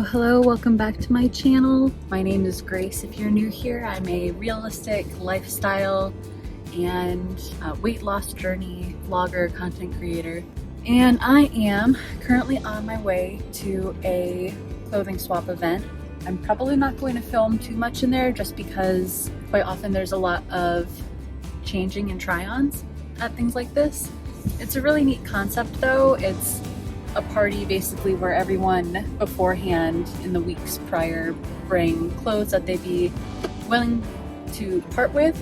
Hello, welcome back to my channel. My name is Grace. If you're new here, I'm a realistic lifestyle and weight loss journey vlogger, content creator. And I am currently on my way to a clothing swap event. I'm probably not going to film too much in there just because quite often there's a lot of changing and try-ons at things like this. It's a really neat concept though. It's a party basically where everyone beforehand in the weeks prior bring clothes that they'd be willing to part with,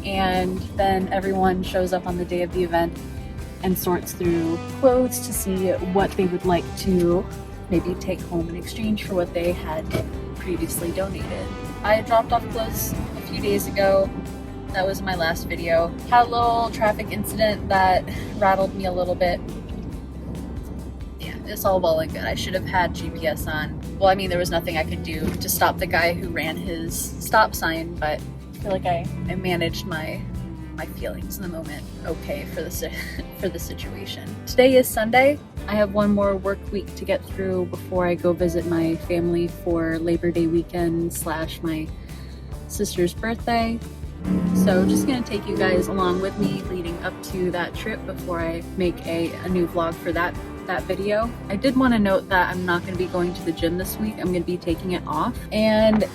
and then everyone shows up on the day of the event and sorts through clothes to see what they would like to maybe take home in exchange for what they had previously donated. I dropped off clothes a few days ago. That was my last video. Had a little traffic incident that rattled me a little bit. It's all well and good. I should have had GPS on. Well, I mean, there was nothing I could do to stop the guy who ran his stop sign, but I feel like I managed my feelings in the moment okay for the situation. Today is Sunday. I have one more work week to get through before I go visit my family for Labor Day weekend / my sister's birthday. So just gonna take you guys along with me leading up to that trip before I make a new vlog for that video. I did want to note that I'm not going to be going to the gym this week. I'm going to be taking it off, and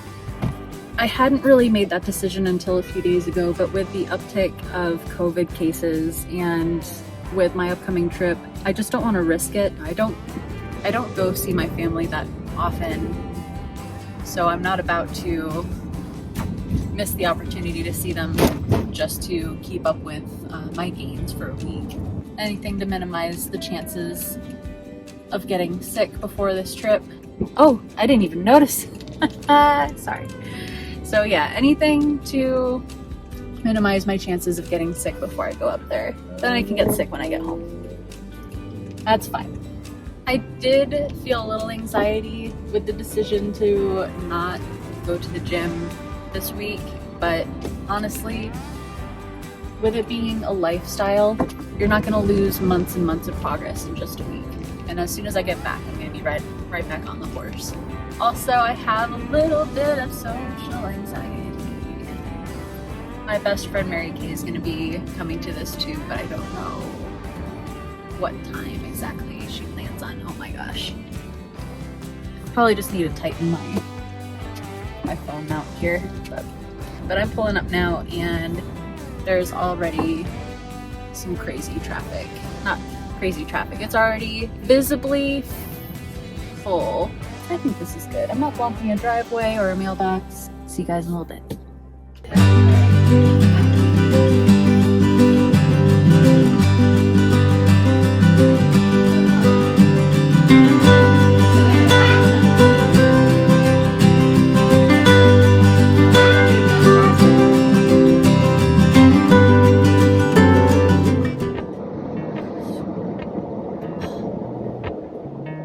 I hadn't really made that decision until a few days ago, but with the uptick of COVID cases and with my upcoming trip, I just don't want to risk it. I don't go see my family that often, so I'm not about to miss the opportunity to see them just to keep up with my gains for a week. Anything to minimize the chances of getting sick before this trip. Oh, I didn't even notice. Sorry. So yeah, anything to minimize my chances of getting sick before I go up there. Then I can get sick when I get home. That's fine. I did feel a little anxiety with the decision to not go to the gym this week, but honestly, with it being a lifestyle, you're not going to lose months and months of progress in just a week. And as soon as I get back, I'm going to be right back on the horse. Also, I have a little bit of social anxiety. My best friend Mary Kay is going to be coming to this too, but I don't know what time exactly she plans on. Oh my gosh. Probably just need to tighten my phone mount here. But I'm pulling up now and there's already some crazy traffic. Not crazy traffic, it's already visibly full. I think this is good. I'm not blocking a driveway or a mailbox. See you guys in a little bit.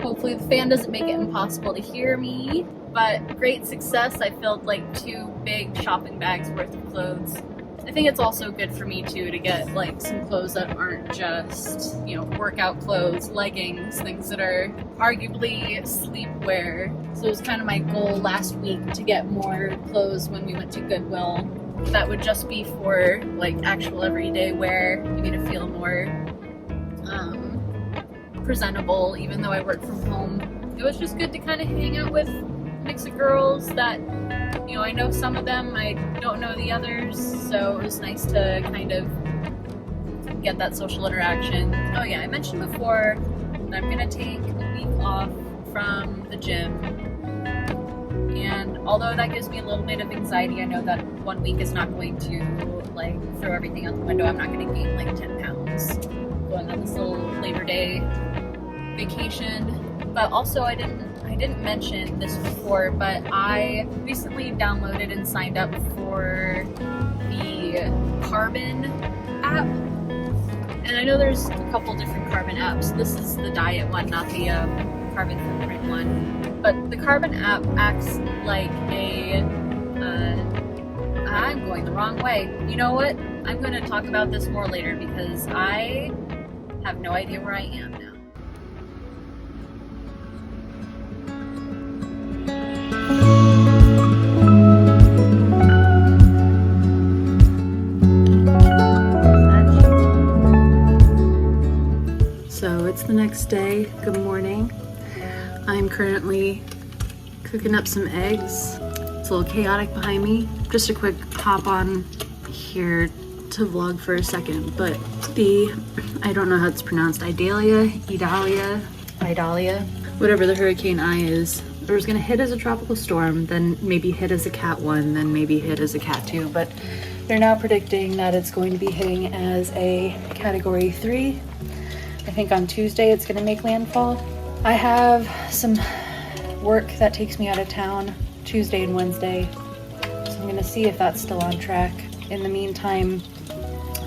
Hopefully the fan doesn't make it impossible to hear me, but great success. I filled like 2 big shopping bags worth of clothes. I think it's also good for me too to get like some clothes that aren't just, you know, workout clothes, leggings, things that are arguably sleepwear. So it was kind of my goal last week to get more clothes when we went to Goodwill. That would just be for like actual everyday wear, maybe to feel more presentable, even though I work from home. It was just good to kind of hang out with a mix of girls that, you know, I know some of them, I don't know the others, so it was nice to kind of get that social interaction. Oh yeah, I mentioned before that I'm gonna take a week off from the gym, and although that gives me a little bit of anxiety, I know that 1 week is not going to like throw everything out the window. I'm not gonna gain like 10 pounds going on this little Labor Day vacation. But also I didn't mention this before, but I recently downloaded and signed up for the Carbon app. And I know there's a couple different Carbon apps. This is the diet one, not the carbon footprint one. But the Carbon app acts like a I'm going the wrong way. You know what? I'm going to talk about this more later because I have no idea where I am now. So it's the next day. Good morning. I'm currently cooking up some eggs. It's a little chaotic behind me. Just a quick hop on here to vlog for a second, but I don't know how it's pronounced, Idalia, whatever the Hurricane I is, it was gonna hit as a tropical storm, then maybe hit as a Cat 1, then maybe hit as a Cat 2, but they're now predicting that it's going to be hitting as a Category 3. I think on Tuesday it's gonna make landfall. I have some work that takes me out of town Tuesday and Wednesday, so I'm gonna see if that's still on track. In the meantime,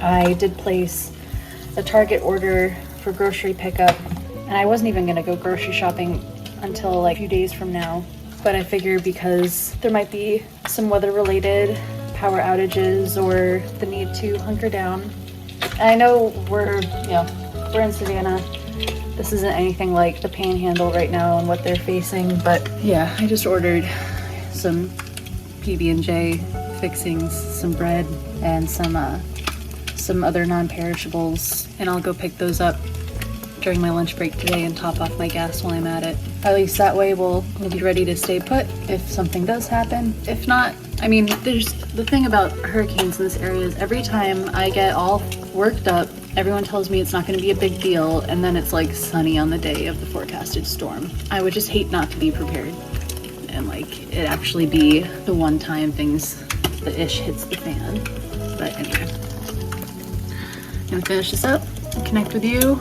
I did place a Target order for grocery pickup, and I wasn't even gonna go grocery shopping until like a few days from now, but I figured because there might be some weather related power outages or the need to hunker down. And I know we're in Savannah. This isn't anything like the Panhandle right now and what they're facing, but yeah, I just ordered some PB&J fixings, some bread, and some other non-perishables, and I'll go pick those up during my lunch break today and top off my gas while I'm at it. At least that way we'll be ready to stay put if something does happen. If not, I mean, there's the thing about hurricanes in this area is every time I get all worked up, everyone tells me it's not going to be a big deal, and then it's like sunny on the day of the forecasted storm. I would just hate not to be prepared and like it actually be the one time the ish hits the fan. But anyway, I'm gonna finish this up and connect with you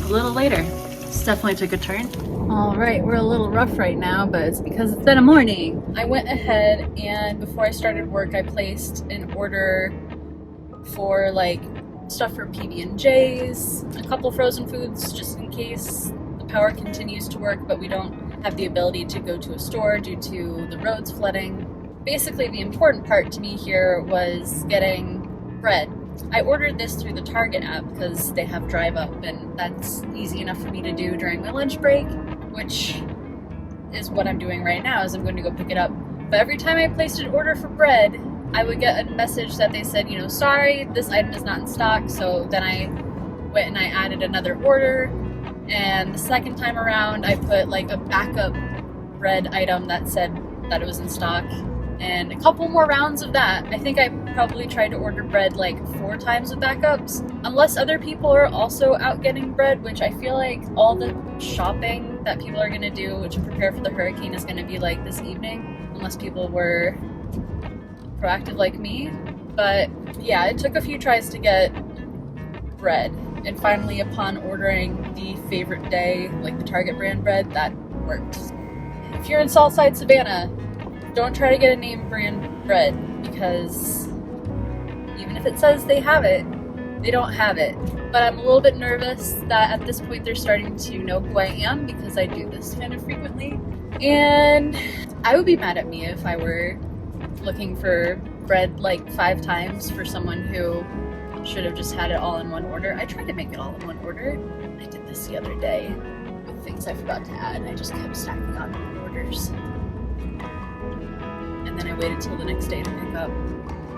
a little later. This definitely took a turn. All right, we're a little rough right now, but it's because it's been a morning. I went ahead and before I started work, I placed an order for like stuff for PB&Js, a couple frozen foods just in case the power continues to work, but we don't have the ability to go to a store due to the roads flooding. Basically, the important part to me here was getting bread. I ordered this through the Target app because they have drive up, and that's easy enough for me to do during my lunch break, which is what I'm doing right now, is I'm going to go pick it up. But every time I placed an order for bread, I would get a message that they said, sorry, this item is not in stock. So then I went and I added another order, and the second time around I put like a backup bread item that said that it was in stock, and a couple more rounds of that. I think I probably tried to order bread like 4 times with backups, unless other people are also out getting bread, which I feel like all the shopping that people are going to do to prepare for the hurricane is going to be like this evening, unless people were proactive like me. But yeah, it took a few tries to get bread, and finally upon ordering the favorite day, like the Target brand bread, that worked. If you're in Southside Savannah, don't try to get a name brand bread, because even if it says they have it, they don't have it. But I'm a little bit nervous that at this point they're starting to know who I am, because I do this kind of frequently, and I would be mad at me if I were looking for bread like 5 times for someone who should have just had it all in one order. I tried to make it all in one order. I did this the other day with things I forgot to add. I just kept stacking on orders, and then I waited till the next day to pick up.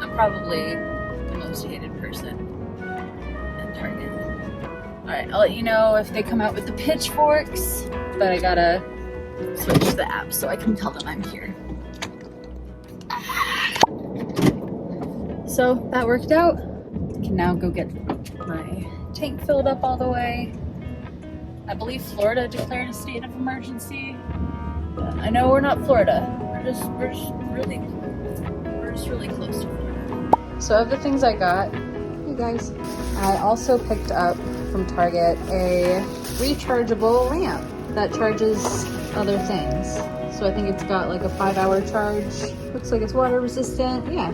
I'm probably the most hated person at Target. Alright, I'll let you know if they come out with the pitchforks, but I gotta switch the app so I can tell them I'm here. So that worked out. I can now go get my tank filled up all the way. I believe Florida declared a state of emergency. But I know we're not Florida. We're just really close to Florida. So of the things I got, you guys, I also picked up from Target a rechargeable lamp that charges other things. So I think it's got like a 5-hour charge. Looks like it's water resistant. Yeah.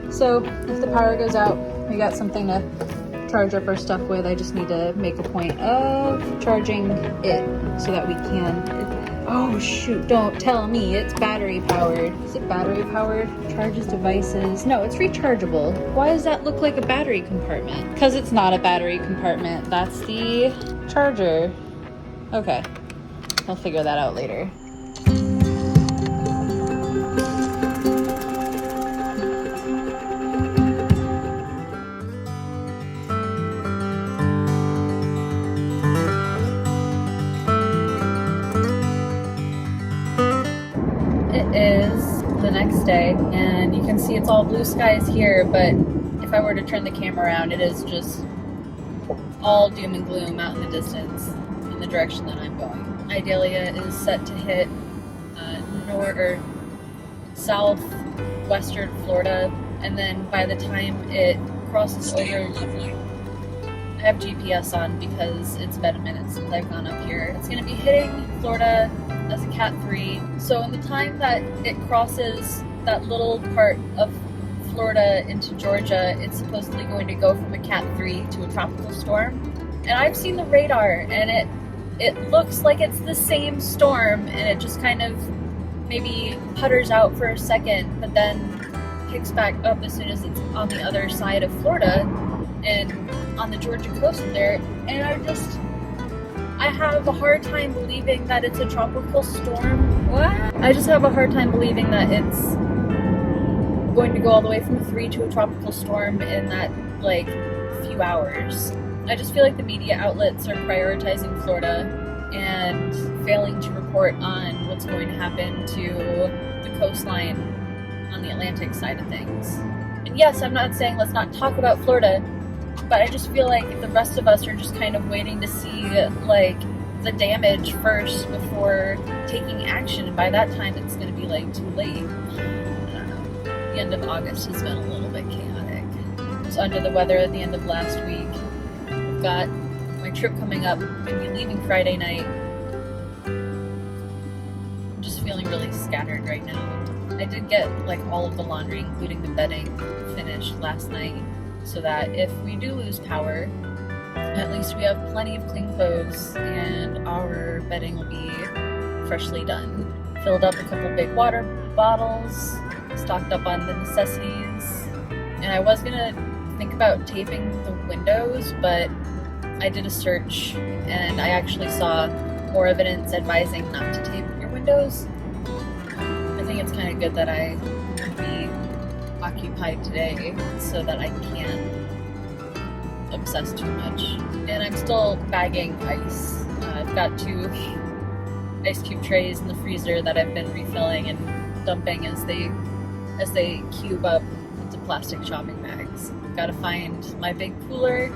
So if the power goes out, we got something to charge up our stuff with. I just need to make a point of charging it so that we can. Oh shoot, don't tell me it's battery powered. Is it battery powered? Charges devices. No, it's rechargeable. Why does that look like a battery compartment? Because it's not a battery compartment. That's the charger. Okay, I'll figure that out later. Wednesday, and you can see it's all blue skies here, but if I were to turn the camera around, it is just all doom and gloom out in the distance in the direction that I'm going. Idalia is set to hit southwestern Florida, and then by the time it crosses over, I have GPS on because it's been a minute since I've gone up here. It's going to be hitting Florida as a Cat 3. So in the time that it crosses that little part of Florida into Georgia, it's supposedly going to go from a Cat 3 to a tropical storm. And I've seen the radar, and it looks like it's the same storm, and it just kind of maybe putters out for a second, but then picks back up as soon as it's on the other side of Florida and on the Georgia coast there. And I have a hard time believing that it's a tropical storm. What? I just have a hard time believing that it's going to go all the way from a 3 to a tropical storm in that, like, few hours. I just feel like the media outlets are prioritizing Florida and failing to report on what's going to happen to the coastline on the Atlantic side of things. And yes, I'm not saying let's not talk about Florida, but I just feel like the rest of us are just kind of waiting to see, like, the damage first before taking action. And by that time, it's going to be, like, too late. I don't know. The end of August has been a little bit chaotic. I was under the weather at the end of last week. I've got my trip coming up. I'm going to be leaving Friday night. I'm just feeling really scattered right now. I did get, like, all of the laundry, including the bedding, finished last night, so that if we do lose power, at least we have plenty of clean clothes and our bedding will be freshly done. Filled up a couple big water bottles, stocked up on the necessities, and I was gonna think about taping the windows, but I did a search and I actually saw more evidence advising not to tape your windows. I think it's kind of good that I be occupied today so that I can't obsess too much. And I'm still bagging ice. I've got 2 ice cube trays in the freezer that I've been refilling and dumping as they cube up into plastic shopping bags. Gotta find my big cooler,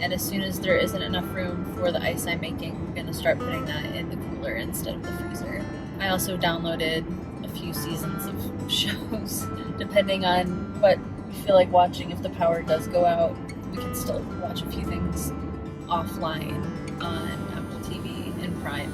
and as soon as there isn't enough room for the ice I'm making, I'm gonna start putting that in the cooler instead of the freezer. I also downloaded a few seasons of shows. Depending on what we feel like watching, if the power does go out, we can still watch a few things offline on Apple TV and Prime.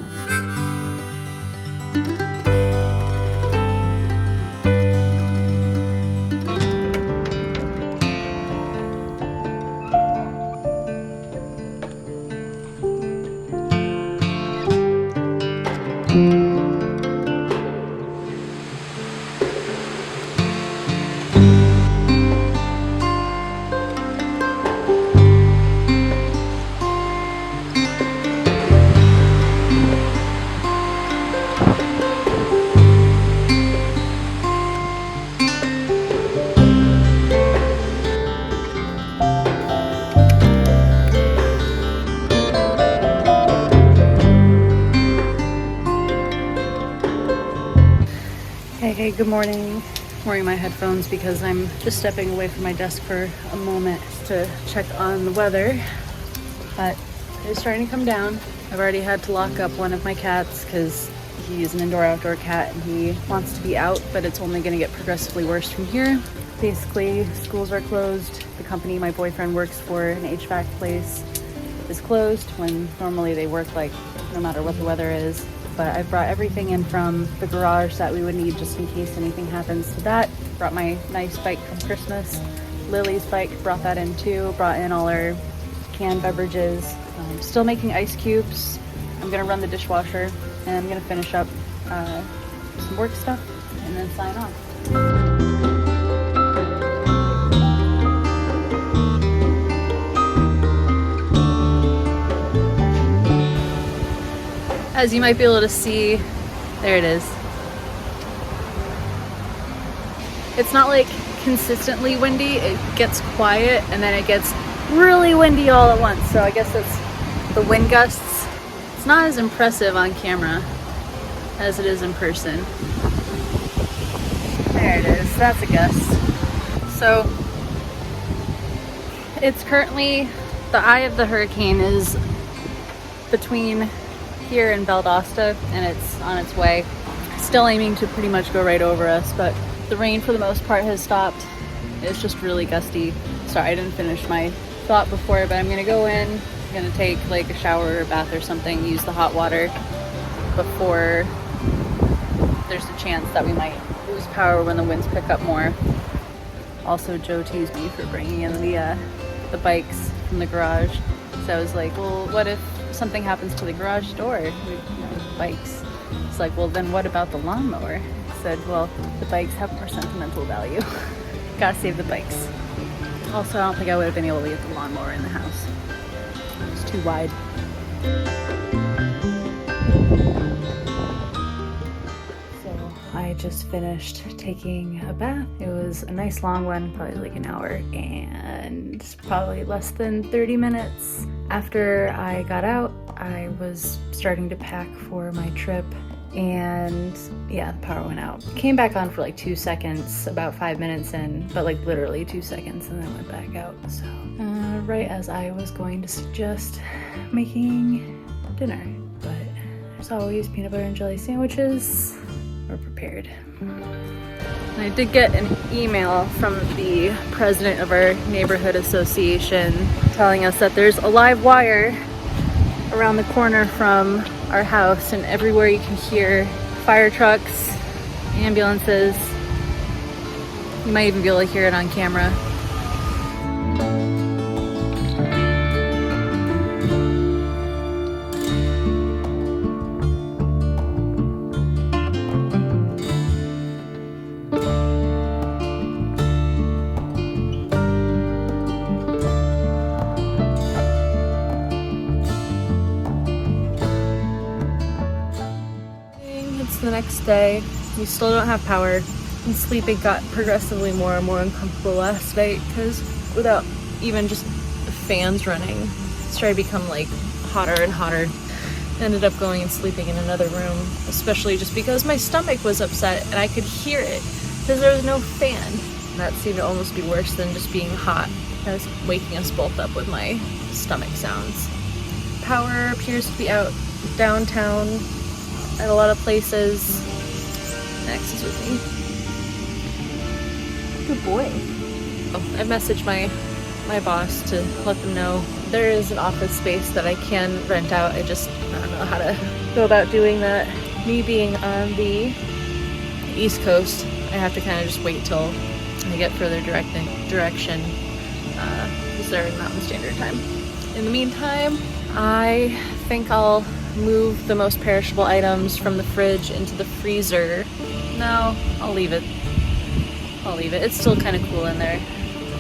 Hey, good morning. I'm wearing my headphones because I'm just stepping away from my desk for a moment to check on the weather. But it's starting to come down. I've already had to lock up one of my cats because he's an indoor-outdoor cat and he wants to be out, but it's only going to get progressively worse from here. Basically, schools are closed. The company my boyfriend works for, an HVAC place, is closed when normally they work, like, no matter what the weather is. But I brought everything in from the garage that we would need just in case anything happens to that. Brought my nice bike from Christmas. Lily's bike, brought that in too. Brought in all our canned beverages. Still making ice cubes. I'm gonna run the dishwasher and I'm gonna finish up some work stuff and then sign off. As you might be able to see, there it is. It's not like consistently windy, it gets quiet and then it gets really windy all at once. So I guess it's the wind gusts. It's not as impressive on camera as it is in person. There it is. That's a gust. So it's currently, the eye of the hurricane is between here and Valdosta, and it's on its way. Still aiming to pretty much go right over us, but the rain for the most part has stopped. It's just really gusty. Sorry, I didn't finish my thought before, but I'm gonna go in, I'm gonna take like a shower or a bath or something, use the hot water before there's a chance that we might lose power when the winds pick up more. Also, Joe teased me for bringing in the bikes from the garage. So I was like, well, what if something happens to the garage door? The bikes. It's like, well, then what about the lawnmower? I said, well, the bikes have more sentimental value. Gotta save the bikes. Also, I don't think I would have been able to get the lawnmower in the house. It's too wide. I just finished taking a bath. It was a nice long one, probably like an hour, and probably less than 30 minutes. After I got out, I was starting to pack for my trip, and yeah, the power went out. Came back on for like 2 seconds, about 5 minutes in, but like literally 2 seconds, and then went back out. So right as I was going to suggest making dinner, but there's always peanut butter and jelly sandwiches. We're prepared. And I did get an email from the president of our neighborhood association telling us that there's a live wire around the corner from our house, and everywhere you can hear fire trucks, ambulances. You might even be able to hear it on camera. The next day, we still don't have power, and sleeping got progressively more and more uncomfortable last night because without even just the fans running, it started to become like hotter and hotter. Ended up going and sleeping in another room, especially just because my stomach was upset and I could hear it because there was no fan. That seemed to almost be worse than just being hot. I was waking us both up with my stomach sounds. Power appears to be out downtown at a lot of places. Max is with me. Good boy. Oh, I messaged my boss to let them know there is an office space that I can rent out. I don't know how to go about doing that. Me being on the East Coast, I have to kind of just wait till I get further direction because they're in Mountain Standard Time. In the meantime, I think I'll move the most perishable items from the fridge into the freezer. No, I'll leave it. It's still kind of cool in there.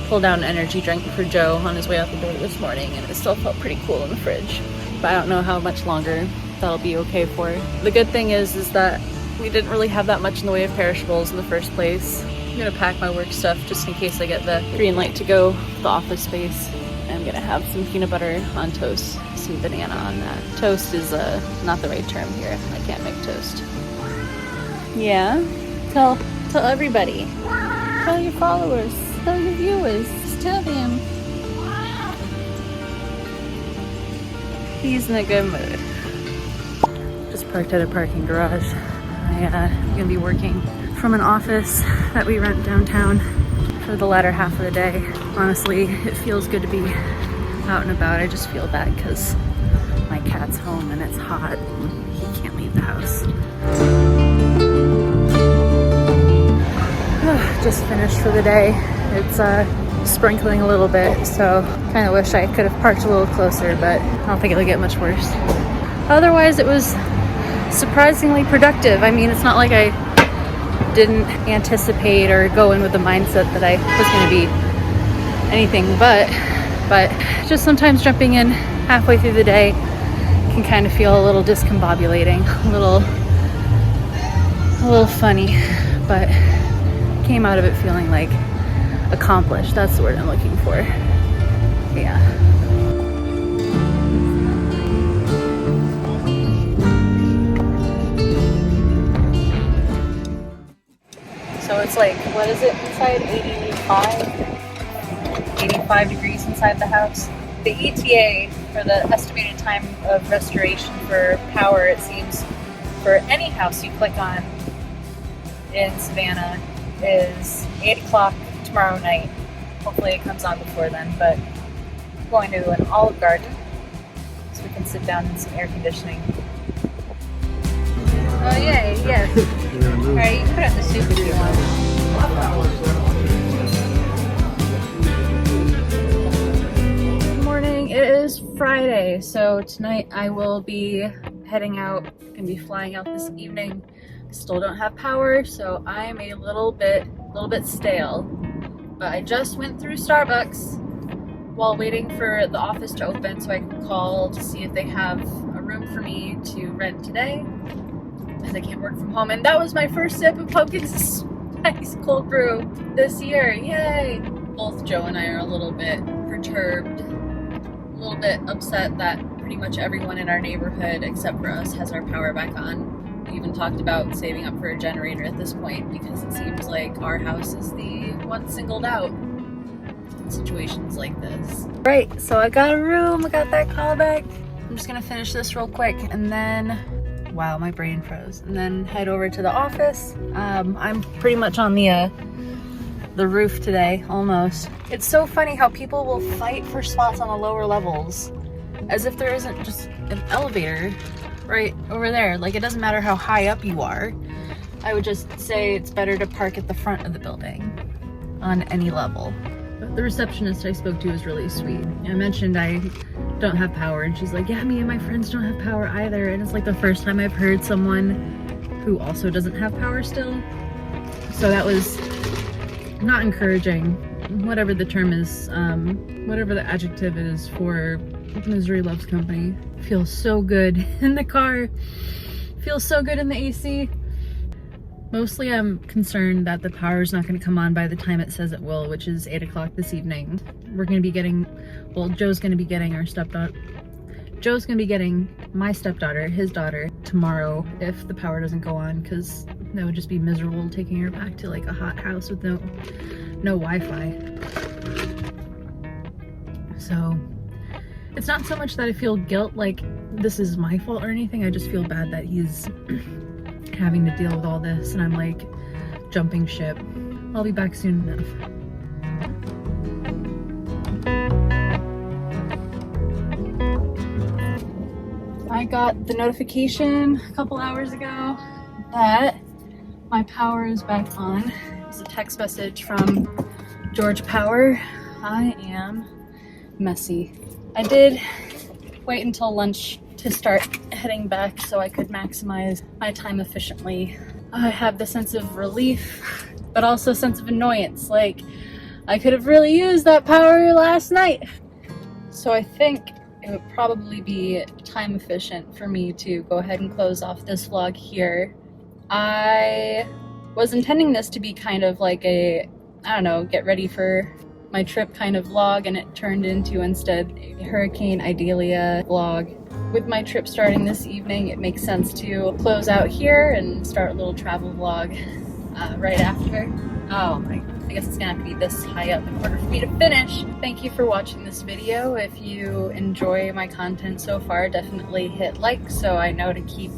Pulled down an energy drink for Joe on his way out the door this morning, and it still felt pretty cool in the fridge. But I don't know how much longer that'll be okay for. The good thing is that we didn't really have that much in the way of perishables in the first place. I'm gonna pack my work stuff just in case I get the green light to go to the office space. I'm gonna have some peanut butter on toast, some banana on that. Toast is not the right term here. I can't make toast. Yeah? Tell everybody. Tell your followers. Tell your viewers. Just tell them. He's in a good mood. Just parked at a parking garage. I'm gonna be working from an office that we rent downtown for the latter half of the day. Honestly, it feels good to be out and about. I just feel bad because my cat's home and it's hot and he can't leave the house. Just finished for the day. It's sprinkling a little bit, so kind of wish I could have parked a little closer, but I don't think it'll get much worse. Otherwise, it was surprisingly productive. I mean, it's not like I didn't anticipate or go in with the mindset that I was going to be anything but just sometimes jumping in halfway through the day can kind of feel a little discombobulating, a little funny, but came out of it feeling like accomplished. That's the word I'm looking for. Yeah. So It's like, what is it inside? 85 degrees inside the house. The ETA, for the estimated time of restoration for power, it seems, for any house you click on in Savannah, is 8 o'clock tomorrow night. Hopefully it comes on before then, but I'm going to an Olive Garden so we can sit down in some air conditioning. Oh yeah, yes. Alright, you can put it in the soup if you want. Good morning, it is Friday, so tonight I will be heading out. I'm gonna be flying out this evening. Still don't have power, so I'm a little bit stale. But I just went through Starbucks while waiting for the office to open so I can call to see if they have a room for me to rent today, as I can't work from home. And that was my first sip of pumpkin spice cold brew this year. Yay! Both Joe and I are a little bit perturbed, a little bit upset that pretty much everyone in our neighborhood except for us has our power back on. We even talked about saving up for a generator at this point because it seems like our house is the one singled out in situations like this. Right, so I got a room, I got that call back. I'm just gonna finish this real quick and then, wow, my brain froze, and then head over to the office. I'm pretty much on the roof today, almost. It's so funny how people will fight for spots on the lower levels as if there isn't just an elevator right over there. Like, it doesn't matter how high up you are. I would just say it's better to park at the front of the building on any level. But the receptionist I spoke to was really sweet. I mentioned I don't have power, and she's like, yeah, me and my friends don't have power either. And it's like the first time I've heard someone who also doesn't have power still. So that was not encouraging, whatever the term is, whatever the adjective is for misery loves company. Feels so good in the car, feels so good in the AC. Mostly I'm concerned that the power is not going to come on by the time it says it will, which is 8 o'clock this evening. We're going to be getting, well, Joe's going to be getting our stepdaughter. Joe's going to be getting my stepdaughter, his daughter, tomorrow if the power doesn't go on, because that would just be miserable taking her back to like a hot house with no Wi-Fi. So it's not so much that I feel guilt, like this is my fault or anything. I just feel bad that he's having to deal with all this and I'm like jumping ship. I'll be back soon enough. I got the notification a couple hours ago that my power is back on. It's a text message from Georgia Power. I am messy. I did wait until lunch to start heading back so I could maximize my time efficiently. I have the sense of relief, but also a sense of annoyance. Like, I could have really used that power last night. So I think it would probably be time efficient for me to go ahead and close off this vlog here. I was intending this to be kind of like a, I don't know, get ready for my trip kind of vlog, and it turned into instead a Hurricane Idalia vlog. With my trip starting this evening, it makes sense to close out here and start a little travel vlog right after. Oh my, I guess it's gonna have to be this high up in order for me to finish. Thank you for watching this video. If you enjoy my content so far, definitely hit like so I know to keep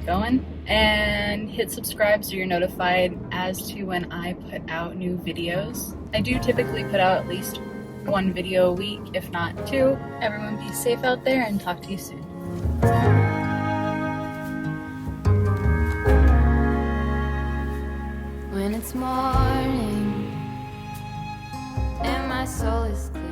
going, and hit subscribe so you're notified as to when I put out new videos. I do typically put out at least one video a week, if not two. Everyone be safe out there and talk to you soon. When it's morning and my soul is clear,